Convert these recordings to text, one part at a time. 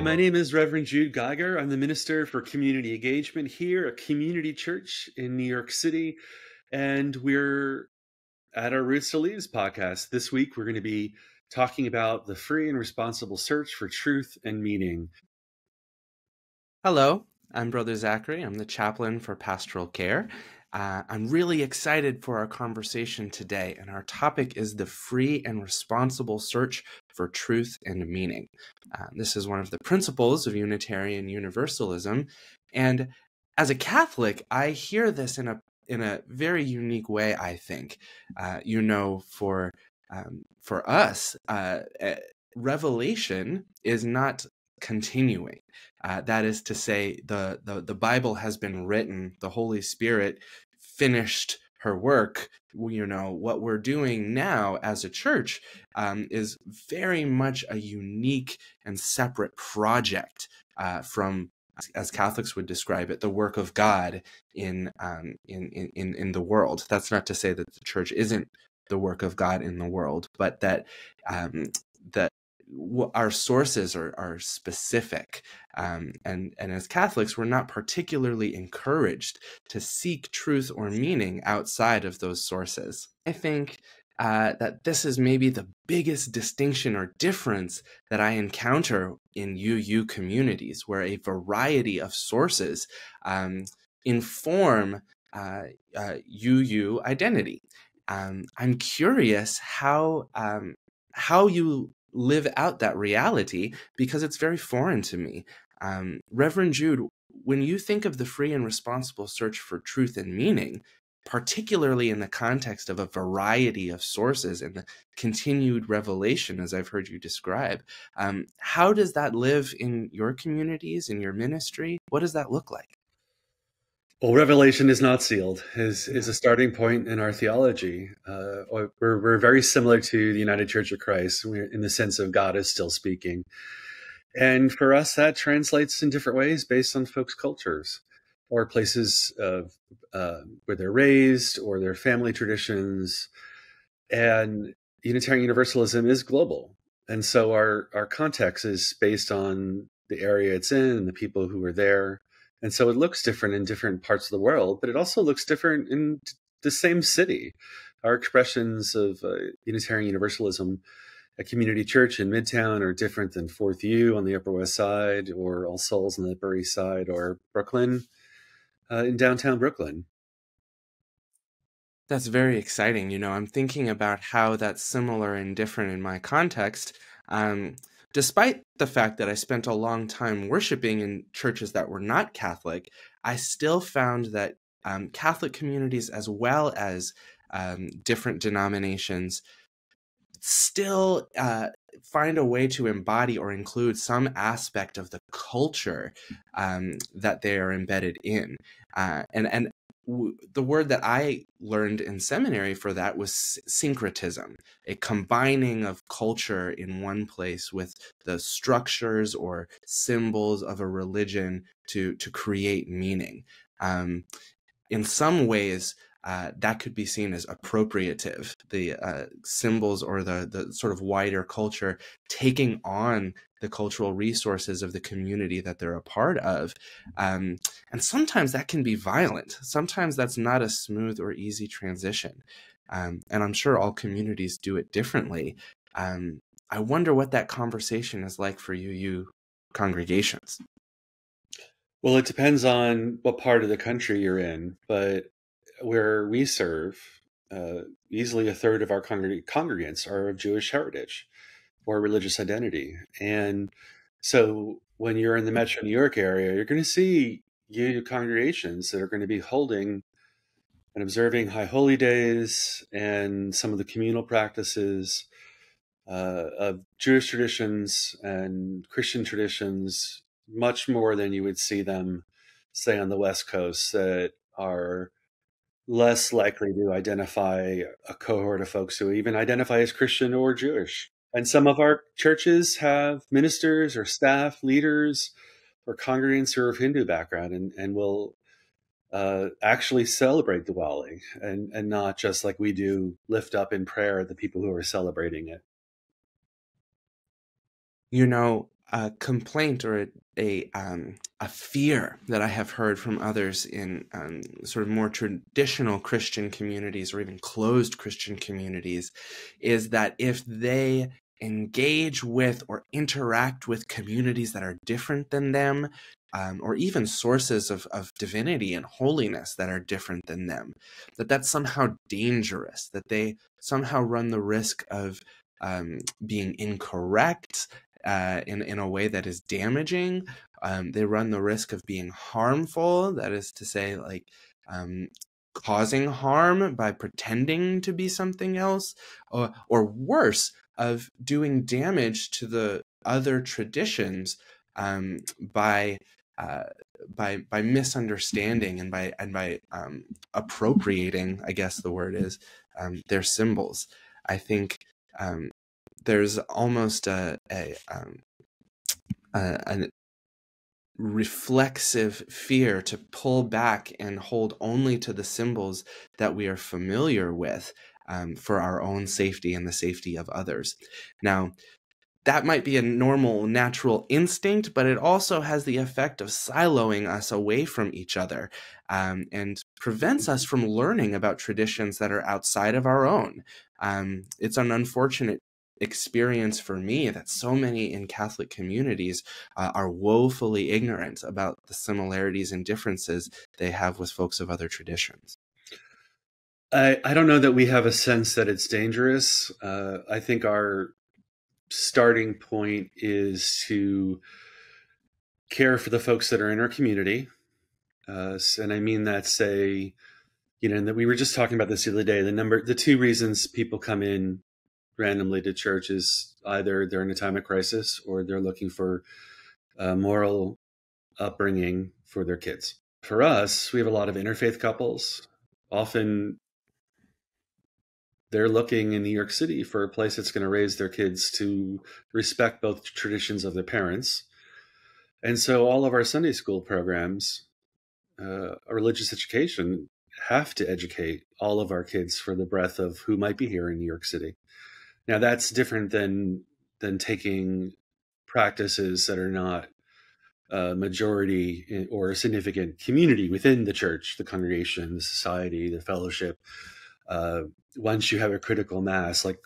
my name is Reverend Jude Geiger. I'm the Minister for Community Engagement here, a community church in New York City, and we're at our Roots to Leaves podcast. This week, we're going to be talking about the free and responsible search for truth and meaning. Hello, I'm Brother Zachary. I'm the chaplain for pastoral care. I'm really excited for our conversation today, and our topic is the free and responsible search for truth and meaning. This is one of the principles of Unitarian Universalism, and as a Catholic, I hear this in a very unique way. I think, for us, revelation is not continuing. That is to say, the Bible has been written. The Holy Spirit finished her work. What we're doing now as a church is very much a unique and separate project from, as Catholics would describe it, the work of God in the world. That's not to say that the church isn't the work of God in the world, but that our sources are specific, and as Catholics, we're not particularly encouraged to seek truth or meaning outside of those sources. I think that this is maybe the biggest distinction or difference that I encounter in UU communities, where a variety of sources inform UU identity. I'm curious how you live out that reality, because it's very foreign to me. Reverend Jude, when you think of the free and responsible search for truth and meaning, particularly in the context of a variety of sources and the continued revelation, as I've heard you describe, how does that live in your communities, in your ministry? What does that look like? Well, revelation is not sealed, is a starting point in our theology. We're very similar to the United Church of Christ in the sense of God is still speaking. And for us, that translates in different ways based on folks' cultures or places of where they're raised or their family traditions. And Unitarian Universalism is global. And so our context is based on the area it's in and the people who are there. And so it looks different in different parts of the world, but it also looks different in the same city. Our expressions of Unitarian Universalism at Community Church in Midtown are different than Fourth U on the Upper West Side, or All Souls on the Upper East Side, or Brooklyn in downtown Brooklyn. That's very exciting. I'm thinking about how that's similar and different in my context. Despite the fact that I spent a long time worshiping in churches that were not Catholic, I still found that Catholic communities, as well as different denominations, still find a way to embody or include some aspect of the culture that they are embedded in. And the word that I learned in seminary for that was syncretism, a combining of culture in one place with the structures or symbols of a religion to create meaning. In some ways, that could be seen as appropriative, the symbols or the sort of wider culture taking on the cultural resources of the community that they're a part of. And sometimes that can be violent. Sometimes that's not a smooth or easy transition. And I'm sure all communities do it differently. I wonder what that conversation is like for UU congregations. Well, it depends on what part of the country you're in, but where we serve, easily a third of our congregants are of Jewish heritage or religious identity. And so when you're in the Metro New York area, you're going to see congregations that are going to be holding and observing High Holy Days and some of the communal practices of Jewish traditions and Christian traditions much more than you would see them, say, on the West Coast, that are less likely to identify a cohort of folks who even identify as Christian or Jewish. And some of our churches have ministers or staff, leaders, or congregants who are of Hindu background and will actually celebrate Diwali and not just like we do, lift up in prayer the people who are celebrating it. a complaint or a fear that I have heard from others in sort of more traditional Christian communities or even closed Christian communities is that if they engage with or interact with communities that are different than them, or even sources of divinity and holiness that are different than them, that's somehow dangerous, that they somehow run the risk of being incorrect in a way that is damaging. They run the risk of being harmful, that is to say, like causing harm by pretending to be something else, or worse, of doing damage to the other traditions by misunderstanding and by appropriating, I guess the word is, their symbols. I think there's almost a reflexive fear to pull back and hold only to the symbols that we are familiar with for our own safety and the safety of others. Now, that might be a normal, natural instinct, but it also has the effect of siloing us away from each other and prevents us from learning about traditions that are outside of our own. It's an unfortunate experience for me that so many in Catholic communities are woefully ignorant about the similarities and differences they have with folks of other traditions. I don't know that we have a sense that it's dangerous. I think our starting point is to care for the folks that are in our community. And I mean that, say, and that we were just talking about this the other day, the two reasons people come in randomly to church is either they're in a time of crisis or they're looking for moral upbringing for their kids. For us, we have a lot of interfaith couples. Often they're looking in New York City for a place that's going to raise their kids to respect both traditions of their parents. And so all of our Sunday school programs, religious education, have to educate all of our kids for the breadth of who might be here in New York City. Now, that's different than taking practices that are not a majority or a significant community within the church, the congregation, the society, the fellowship. Once you have a critical mass, like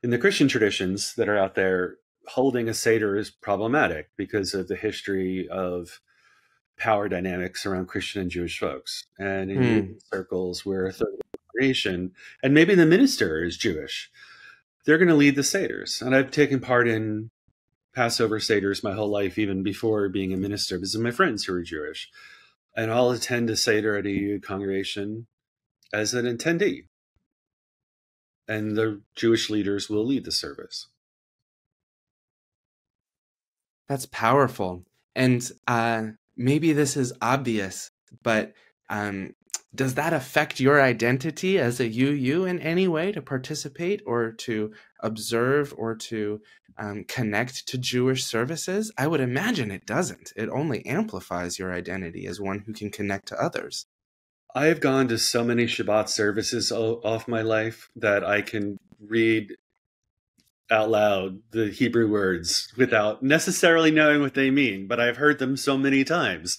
in the Christian traditions that are out there, holding a Seder is problematic because of the history of power dynamics around Christian and Jewish folks. And in union circles where a third of the congregation, and maybe the minister is Jewish, they're going to lead the Seders. And I've taken part in Passover Seders my whole life, even before being a minister, because of my friends who are Jewish. And I'll attend a Seder at a congregation as an attendee. And the Jewish leaders will lead the service. That's powerful. And maybe this is obvious, but does that affect your identity as a UU in any way, to participate or to observe or to connect to Jewish services? I would imagine it doesn't. It only amplifies your identity as one who can connect to others. I have gone to so many Shabbat services off my life that I can read out loud the Hebrew words without necessarily knowing what they mean, but I've heard them so many times.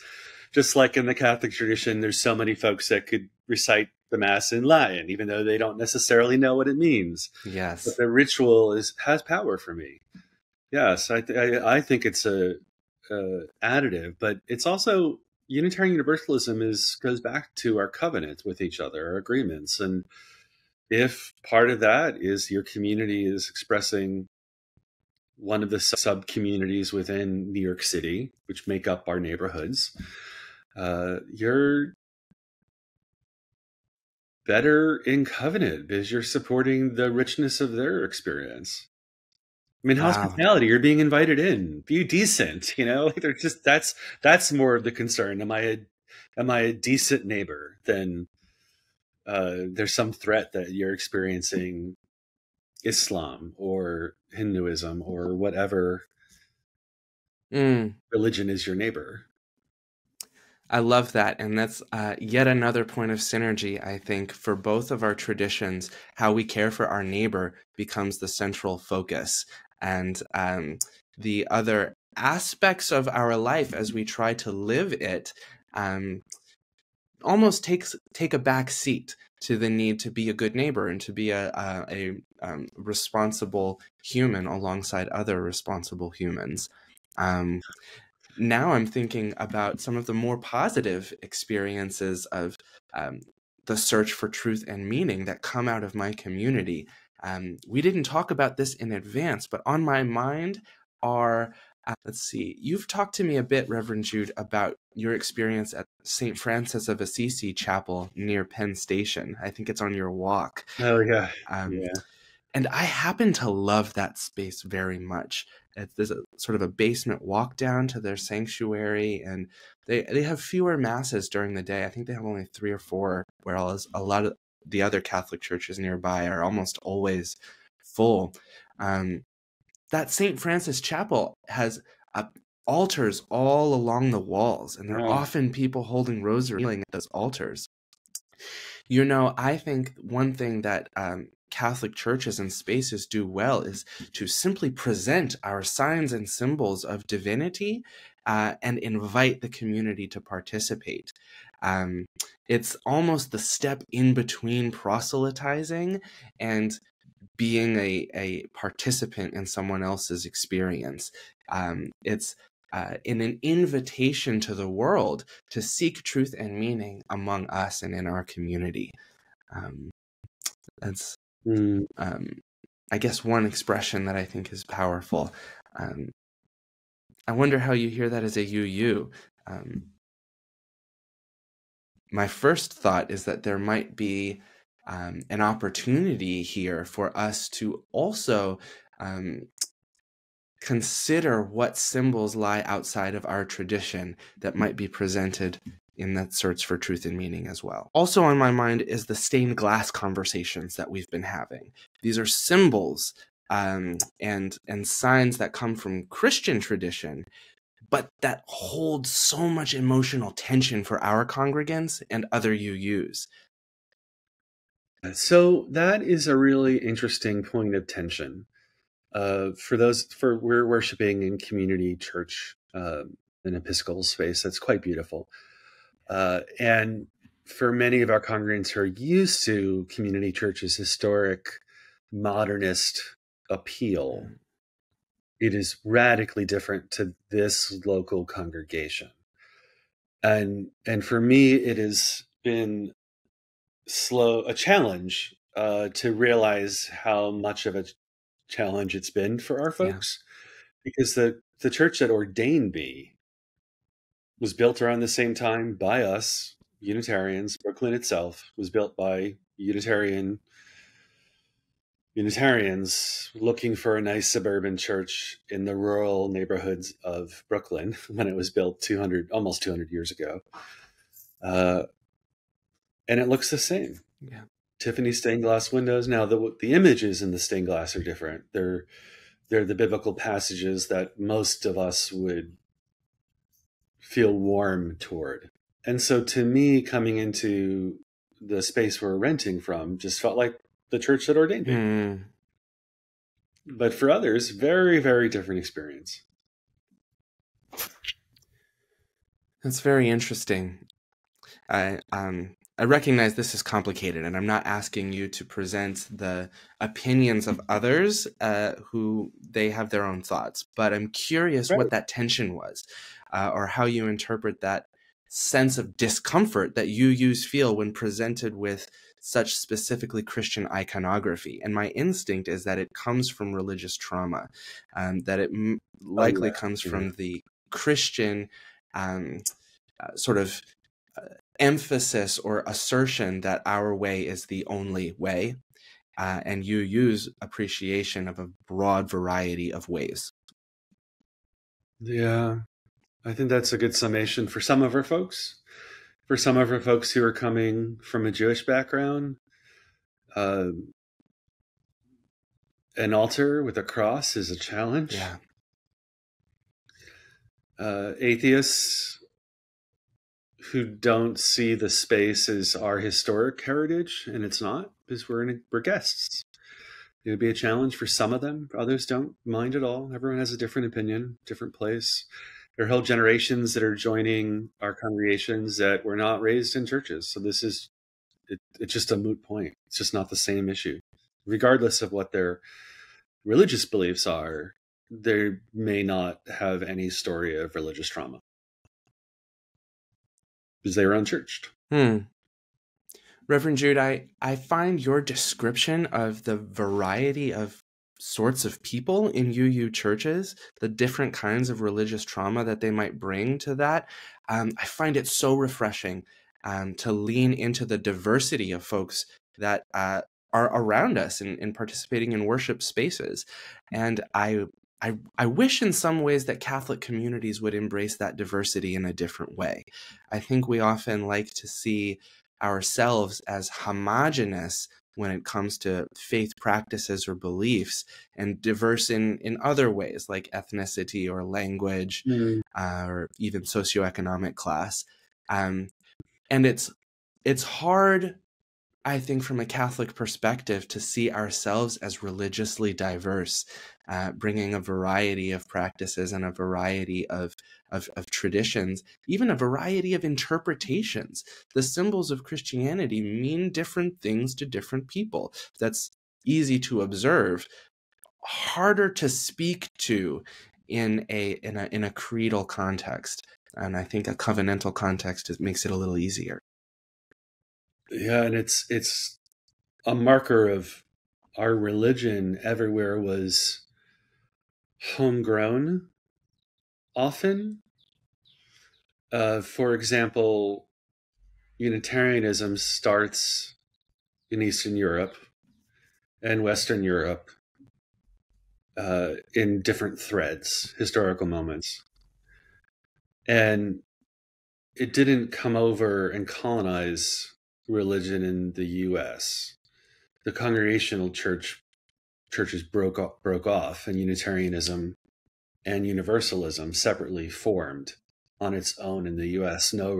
Just like in the Catholic tradition, there's so many folks that could recite the Mass in Latin, even though they don't necessarily know what it means. Yes. But the ritual has power for me. Yes, I think it's a additive, but it's also Unitarian Universalism goes back to our covenant with each other, our agreements. And if part of that is your community is expressing one of the sub-communities within New York City, which make up our neighborhoods, you're better in covenant because you're supporting the richness of their experience. I mean, Wow. hospitality, you're being invited in, be decent, like they're just, that's more of the concern. Am I a decent neighbor than there's some threat that you're experiencing Islam or Hinduism or whatever religion is your neighbor. I love that. And that's yet another point of synergy, I think, for both of our traditions. How we care for our neighbor becomes the central focus. And the other aspects of our life as we try to live it almost take a back seat to the need to be a good neighbor and to be a responsible human alongside other responsible humans. Now I'm thinking about some of the more positive experiences of the search for truth and meaning that come out of my community. We didn't talk about this in advance, but on my mind are, let's see, you've talked to me a bit, Reverend Jude, about your experience at St. Francis of Assisi Chapel near Penn Station. I think it's on your walk. Oh, yeah. Yeah. And I happen to love that space very much. There's a sort of a basement walk down to their sanctuary, and they have fewer masses during the day. I think they have only 3 or 4, whereas a lot of the other Catholic churches nearby are almost always full. That St. Francis Chapel has altars all along the walls, and there are often people holding rosary kneeling at those altars. I think one thing that Catholic churches and spaces do well is to simply present our signs and symbols of divinity and invite the community to participate. It's almost the step in between proselytizing and being a participant in someone else's experience. It's in an invitation to the world to seek truth and meaning among us and in our community. That's, I guess, one expression that I think is powerful. I wonder how you hear that as a UU. My first thought is that there might be an opportunity here for us to also consider what symbols lie outside of our tradition that might be presented in that search for truth and meaning as well. Also on my mind is the stained glass conversations that we've been having. These are symbols and signs that come from Christian tradition, but that hold so much emotional tension for our congregants and other UUs. So that is a really interesting point of tension. We're worshiping in community church, an Episcopal space. That's quite beautiful. And for many of our congregants who are used to community church's historic modernist appeal, it is radically different to this local congregation. And for me, it has been a challenge to realize how much of a challenge it's been for our folks, because the church that ordained me was built around the same time by us Unitarians. Brooklyn itself was built by Unitarians looking for a nice suburban church in the rural neighborhoods of Brooklyn when it was built almost 200 years ago. And it looks the same. Yeah. Tiffany stained glass windows. Now the images in the stained glass are different. They're the biblical passages that most of us would feel warm toward. And so to me, coming into the space we're renting from just felt like the church that ordained me. But for others, very, very different experience. That's very interesting. I recognize this is complicated, and I'm not asking you to present the opinions of others who they have their own thoughts, but I'm curious what that tension was, or how you interpret that sense of discomfort that UUs feel when presented with such specifically Christian iconography. And my instinct is that it comes from religious trauma, that it likely comes from the Christian sort of emphasis or assertion that our way is the only way, and UU's appreciation of a broad variety of ways. Yeah, I think that's a good summation for some of our folks. For some of our folks who are coming from a Jewish background, an altar with a cross is a challenge. Yeah. Atheists who don't see the space as our historic heritage, and it's not, because we're guests. It would be a challenge for some of them. Others don't mind at all. Everyone has a different opinion, different place. There are whole generations that are joining our congregations that were not raised in churches. So this is it's just a moot point. It's just not the same issue. Regardless of what their religious beliefs are, they may not have any story of religious trauma because they were unchurched. Reverend Jude, I find your description of the variety of sorts of people in UU churches, the different kinds of religious trauma that they might bring to that, I find it so refreshing to lean into the diversity of folks that are around us in participating in worship spaces. And I wish in some ways that Catholic communities would embrace that diversity in a different way. I think we often like to see ourselves as homogenous when it comes to faith practices or beliefs, and diverse in other ways like ethnicity or language, or even socioeconomic class. And it's hard, I think, from a Catholic perspective, to see ourselves as religiously diverse, bringing a variety of practices and a variety of traditions, even a variety of interpretations. The symbols of Christianity mean different things to different people. That's easy to observe, harder to speak to in a creedal context. And I think a covenantal context makes it a little easier. Yeah, and it's a marker of our religion everywhere was homegrown often. For example, Unitarianism starts in Eastern Europe and Western Europe in different threads, historical moments. And it didn't come over and colonize religion in the US. The congregational churches broke off, and Unitarianism and Universalism separately formed on its own in the US. No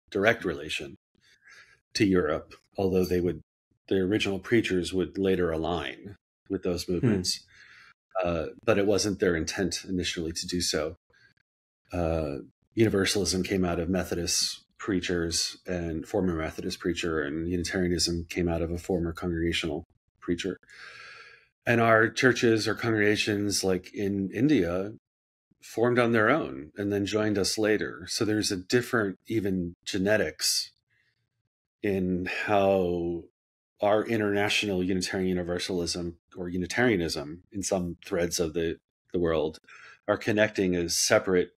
direct relation to Europe, although the original preachers would later align with those movements. But it wasn't their intent initially to do so. Universalism came out of Methodist preachers and former Methodist preacher, and Unitarianism came out of a former congregational preacher. And our churches or congregations, like in India, formed on their own and then joined us later. So there's a different even genetics in how our international Unitarian Universalism or Unitarianism in some threads of the world are connecting as separate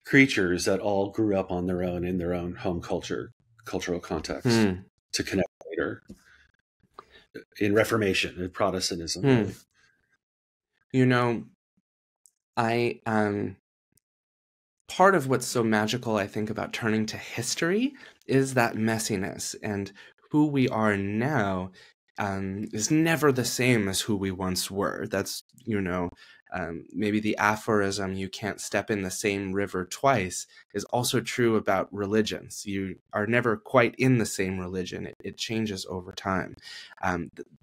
creatures that all grew up on their own in their own home cultural context to connect later in Reformation and Protestantism. Really. You know, part of what's so magical, I think, about turning to history is that messiness, and who we are now is never the same as who we once were. That's, maybe the aphorism, "You can't step in the same river twice," is also true about religions. You are never quite in the same religion. It changes over time.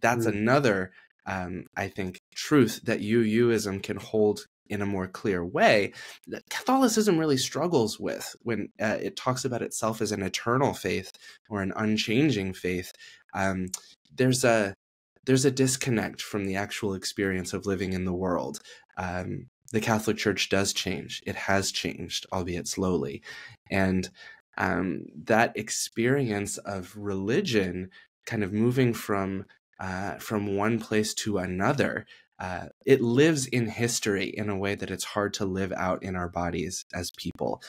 That's another, I think, truth that UUism can hold in a more clear way that Catholicism really struggles with when it talks about itself as an eternal faith or an unchanging faith. There's a disconnect from the actual experience of living in the world. The Catholic Church does change. It has changed, albeit slowly. And that experience of religion kind of moving from one place to another, it lives in history in a way that it's hard to live out in our bodies as people.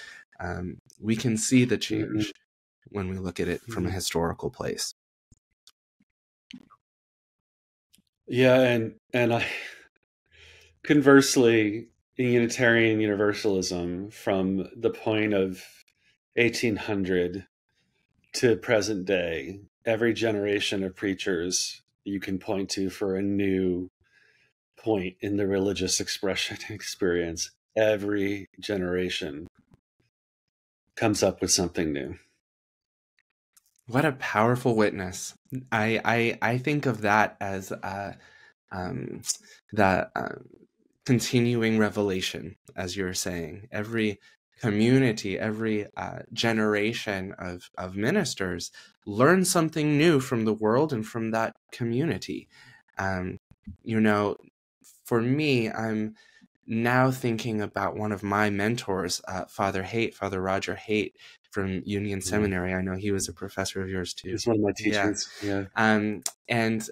We can see the change when we look at it from a historical place. Yeah, and I conversely, in Unitarian Universalism, from the point of 1800 to present day, every generation of preachers you can point to for a new point in the religious expression experience, every generation comes up with something new. What a powerful witness. I think of that as that continuing revelation, as you're saying. Every community, every generation of ministers learn something new from the world and from that community. You know, for me, I'm now thinking about one of my mentors, Father Roger Haight from Union Seminary. I know he was a professor of yours too. He's one of my Yeah. teachers. Yeah. And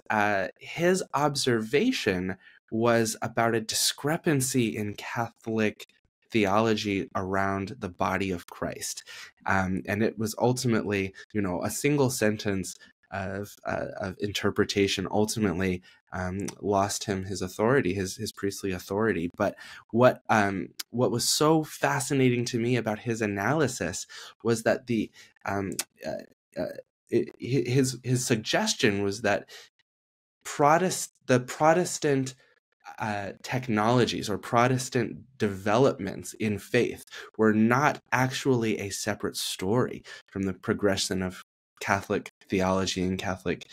his observation was about a discrepancy in Catholic theology around the body of Christ. And it was ultimately, a single sentence of interpretation ultimately lost him his authority, his priestly authority. But what was so fascinating to me about his analysis was that his suggestion was that the Protestant technologies or Protestant developments in faith were not actually a separate story from the progression of Catholic theology and Catholic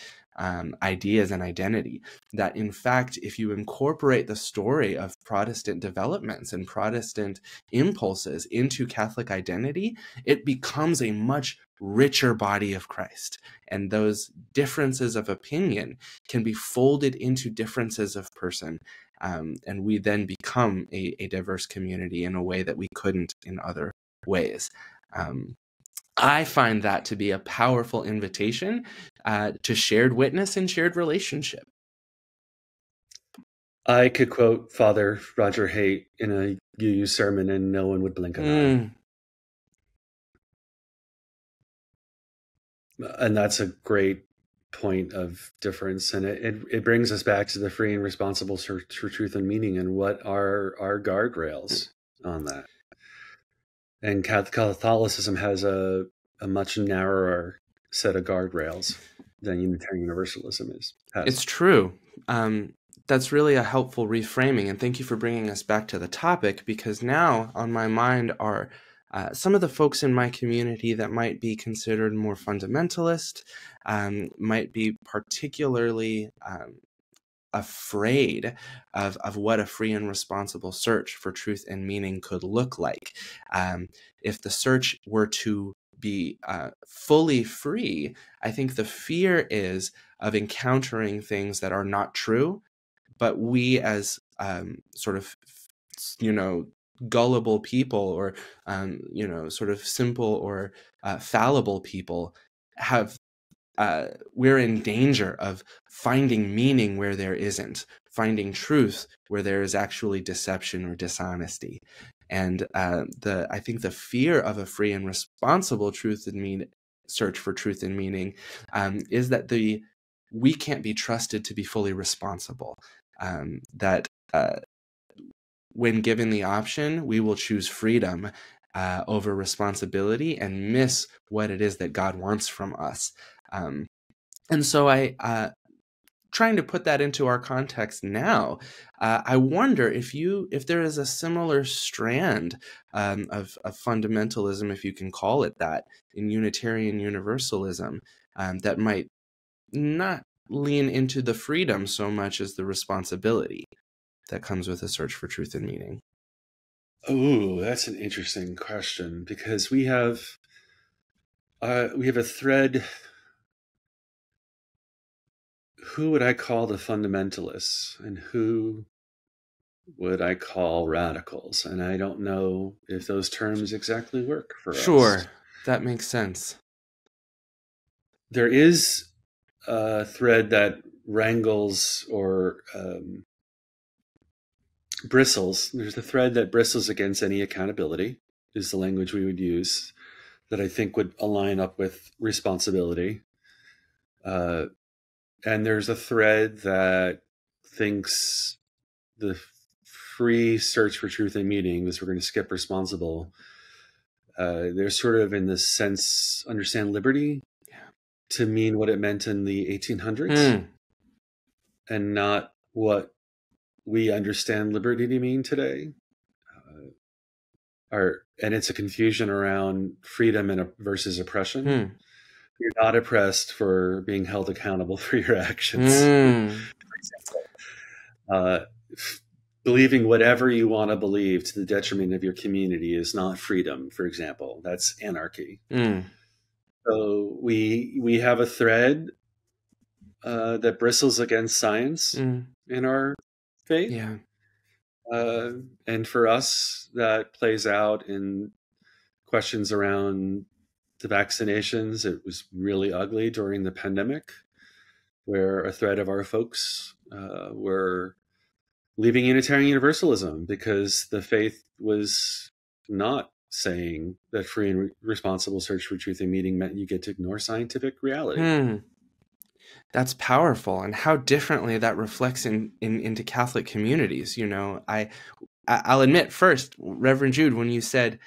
ideas and identity. That in fact, if you incorporate the story of Protestant developments and Protestant impulses into Catholic identity, it becomes a much richer body of Christ. And those differences of opinion can be folded into differences of person. And we then become a diverse community in a way that we couldn't in other ways. I find that to be a powerful invitation to shared witness and shared relationship. I could quote Father Roger Haight in a UU sermon and no one would blink an eye. And that's a great point of difference. And it brings us back to the free and responsible search for truth and meaning and what are our guardrails on that. And Catholicism has a much narrower set of guardrails than Unitarian Universalism has. It's true. That's really a helpful reframing, and thank you for bringing us back to the topic, because now on my mind are some of the folks in my community that might be considered more fundamentalist, might be particularly afraid of what a free and responsible search for truth and meaning could look like. If the search were to be fully free, I think the fear is of encountering things that are not true, but we as sort of, gullible people or, sort of simple or fallible people we're in danger of finding meaning where there isn't, finding truth where there is actually deception or dishonesty. And I think the fear of a free and responsible search for truth and meaning is that we can't be trusted to be fully responsible. That when given the option, we will choose freedom over responsibility and miss what it is that God wants from us. And so trying to put that into our context now, I wonder if there is a similar strand of fundamentalism, if you can call it that, in Unitarian Universalism that might not lean into the freedom so much as the responsibility that comes with a search for truth and meaning. Oh, that's an interesting question, because we have a thread. Who would I call the fundamentalists and who would I call radicals? And I don't know if those terms exactly work for us. Sure, that makes sense. There is a thread that wrangles or bristles. There's a thread that bristles against any accountability, is the language we would use, that I think would align up with responsibility. And there's a thread that thinks the free search for truth and meaning, because we're going to skip responsible. They're sort of, in this sense, understand liberty to mean what it meant in the 1800s and not what we understand liberty to mean today. And it's a confusion around freedom versus oppression. You're not oppressed for being held accountable for your actions. For example. Uh, Believing whatever you want to believe to the detriment of your community is not freedom, for example. That's anarchy. So we have a thread that bristles against science in our faith. Yeah. And for us, that plays out in questions around the vaccinations. It was really ugly during the pandemic, where a thread of our folks were leaving Unitarian Universalism because the faith was not saying that free and responsible search for truth and meaning meant you get to ignore scientific reality. That's powerful, and how differently that reflects into Catholic communities. You know, I'll admit first, Reverend Jude, when you said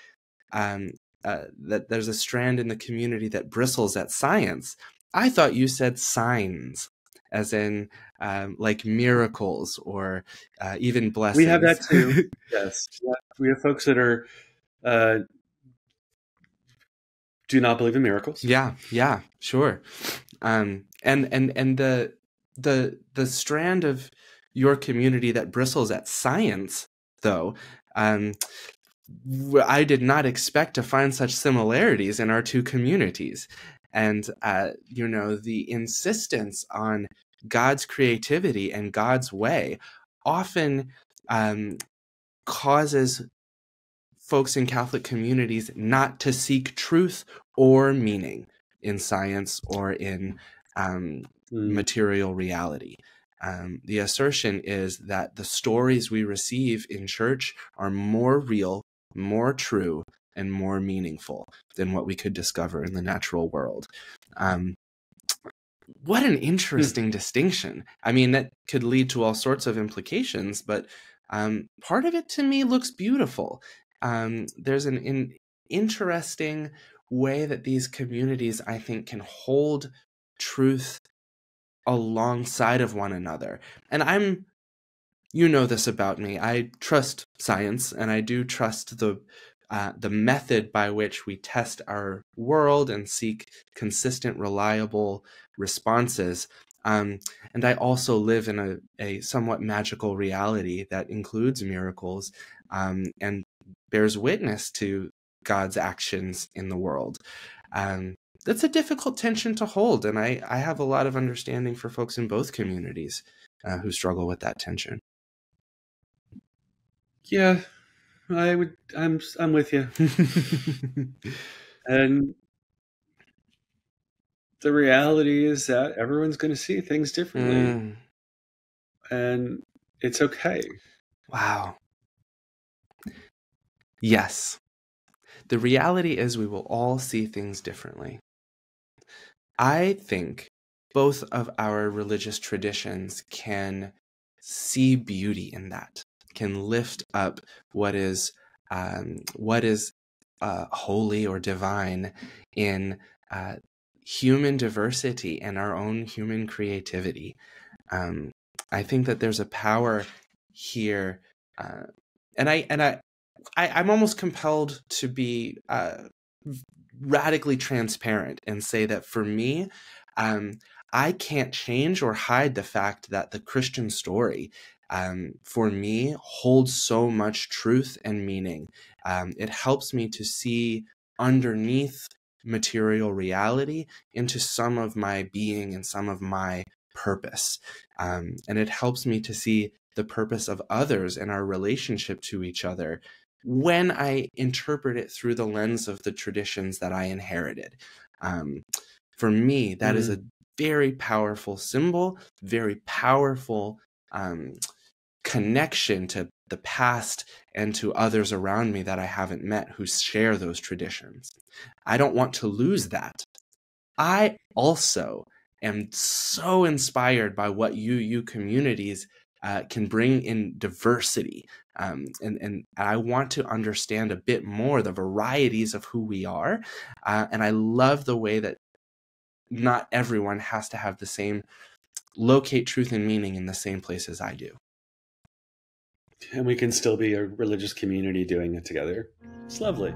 that there's a strand in the community that bristles at science, I thought you said signs, as in like miracles or even blessings. We have that too. Yes, we have folks that are do not believe in miracles. Yeah, sure. And the strand of your community that bristles at science, though, I did not expect to find such similarities in our two communities. And, you know, the insistence on God's creativity and God's way often causes folks in Catholic communities not to seek truth or meaning in science or in material reality. The assertion is that the stories we receive in church are more real, more true, and more meaningful than what we could discover in the natural world. What an interesting distinction. I mean, that could lead to all sorts of implications, but part of it to me looks beautiful. There's an interesting way that these communities, I think, can hold truth alongside of one another. And you know this about me, I trust science, and I do trust the method by which we test our world and seek consistent, reliable responses. And I also live in a somewhat magical reality that includes miracles and bears witness to God's actions in the world. That's a difficult tension to hold, and I have a lot of understanding for folks in both communities who struggle with that tension. Yeah, I'm with you. And the reality is that everyone's going to see things differently. And it's okay. Wow. Yes. The reality is we will all see things differently. I think both of our religious traditions can see beauty in that, can lift up what is holy or divine in human diversity and our own human creativity. I think that there's a power here, and I'm almost compelled to be radically transparent and say that for me, I can't change or hide the fact that the Christian story, for me, holds so much truth and meaning. It helps me to see underneath material reality into some of my being and some of my purpose. And it helps me to see the purpose of others and our relationship to each other when I interpret it through the lens of the traditions that I inherited. For me, that is a very powerful symbol, very powerful connection to the past and to others around me that I haven't met who share those traditions. I don't want to lose that. I also am so inspired by what you communities can bring in diversity. And I want to understand a bit more the varieties of who we are. And I love the way that not everyone has to have the same, locate truth and meaning in the same place as I do. And we can still be a religious community doing it together. It's lovely.